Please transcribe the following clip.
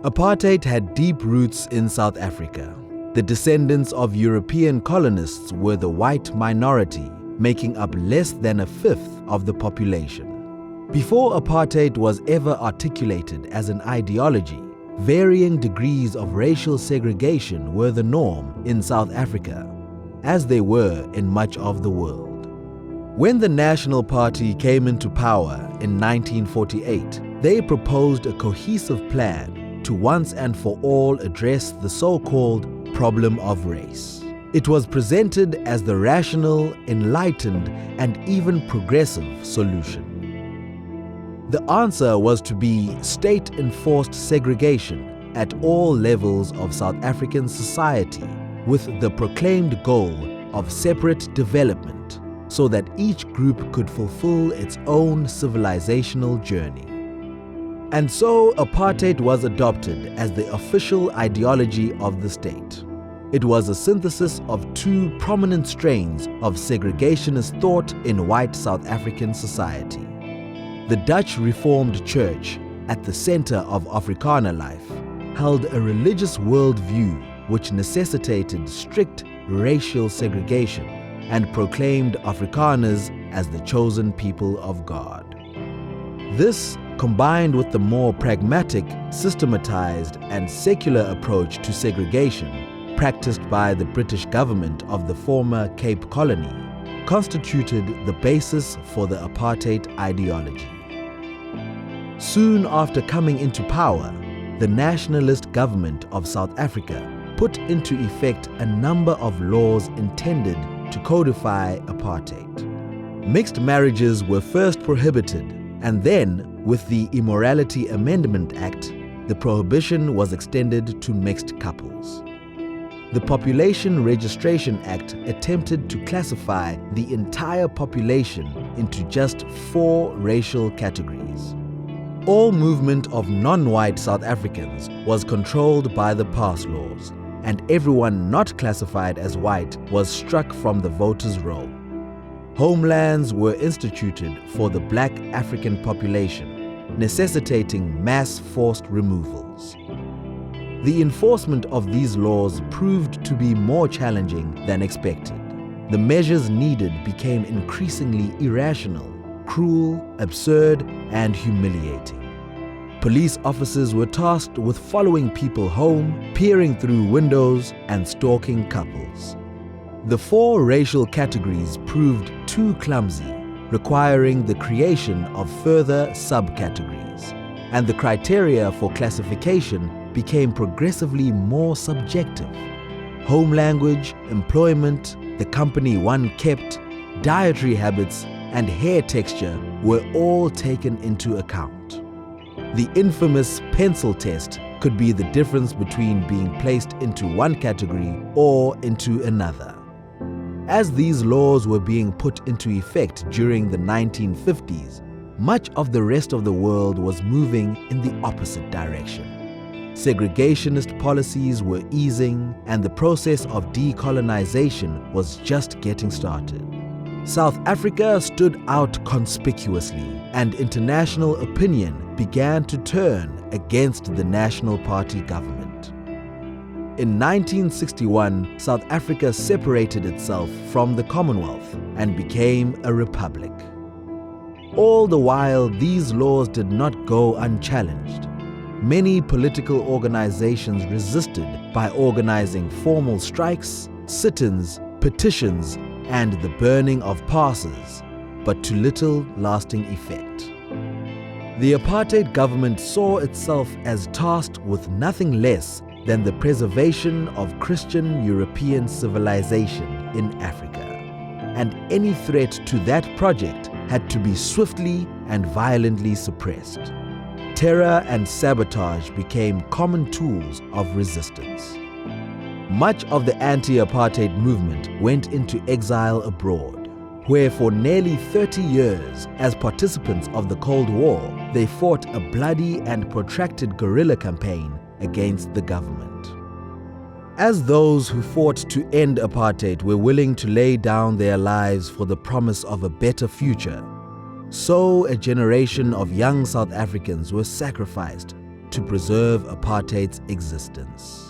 Apartheid had deep roots in South Africa. The descendants of European colonists were the white minority, making up less than a fifth of the population. Before apartheid was ever articulated as an ideology, varying degrees of racial segregation were the norm in South Africa, as they were in much of the world. When the National Party came into power in 1948, they proposed a cohesive plan to once and for all address the so-called problem of race. It was presented as the rational, enlightened, and even progressive solution. The answer was to be state-enforced segregation at all levels of South African society, with the proclaimed goal of separate development so that each group could fulfill its own civilizational journey. And so apartheid was adopted as the official ideology of the state. It was a synthesis of two prominent strains of segregationist thought in white South African society. The Dutch Reformed Church, at the center of Afrikaner life, held a religious worldview which necessitated strict racial segregation and proclaimed Afrikaners as the chosen people of God. This, combined with the more pragmatic, systematized, and secular approach to segregation practiced by the British government of the former Cape Colony, constituted the basis for the apartheid ideology. Soon after coming into power, the nationalist government of South Africa put into effect a number of laws intended to codify apartheid. Mixed marriages were first prohibited, and then, with the Immorality Amendment Act, the prohibition was extended to mixed couples. The Population Registration Act attempted to classify the entire population into just 4 racial categories. All movement of non-white South Africans was controlled by the pass laws, and everyone not classified as white was struck from the voters' roll. Homelands were instituted for the black African population, necessitating mass forced removals. The enforcement of these laws proved to be more challenging than expected. The measures needed became increasingly irrational, cruel, absurd, and humiliating. Police officers were tasked with following people home, peering through windows, and stalking couples. The 4 racial categories proved too clumsy, requiring the creation of further subcategories, and the criteria for classification became progressively more subjective. Home language, employment, the company one kept, dietary habits, and hair texture were all taken into account. The infamous pencil test could be the difference between being placed into one category or into another. As these laws were being put into effect during the 1950s, much of the rest of the world was moving in the opposite direction. Segregationist policies were easing, and the process of decolonization was just getting started. South Africa stood out conspicuously, and international opinion began to turn against the National Party government. In 1961, South Africa separated itself from the Commonwealth and became a republic. All the while, these laws did not go unchallenged. Many political organizations resisted by organizing formal strikes, sit-ins, petitions, and the burning of passes, but to little lasting effect. The apartheid government saw itself as tasked with nothing less than the preservation of Christian European civilization in Africa, and any threat to that project had to be swiftly and violently suppressed. Terror and sabotage became common tools of resistance. Much of the anti-apartheid movement went into exile abroad, where for nearly 30 years, as participants of the Cold War, they fought a bloody and protracted guerrilla campaign against the government. As those who fought to end apartheid were willing to lay down their lives for the promise of a better future, so a generation of young South Africans were sacrificed to preserve apartheid's existence.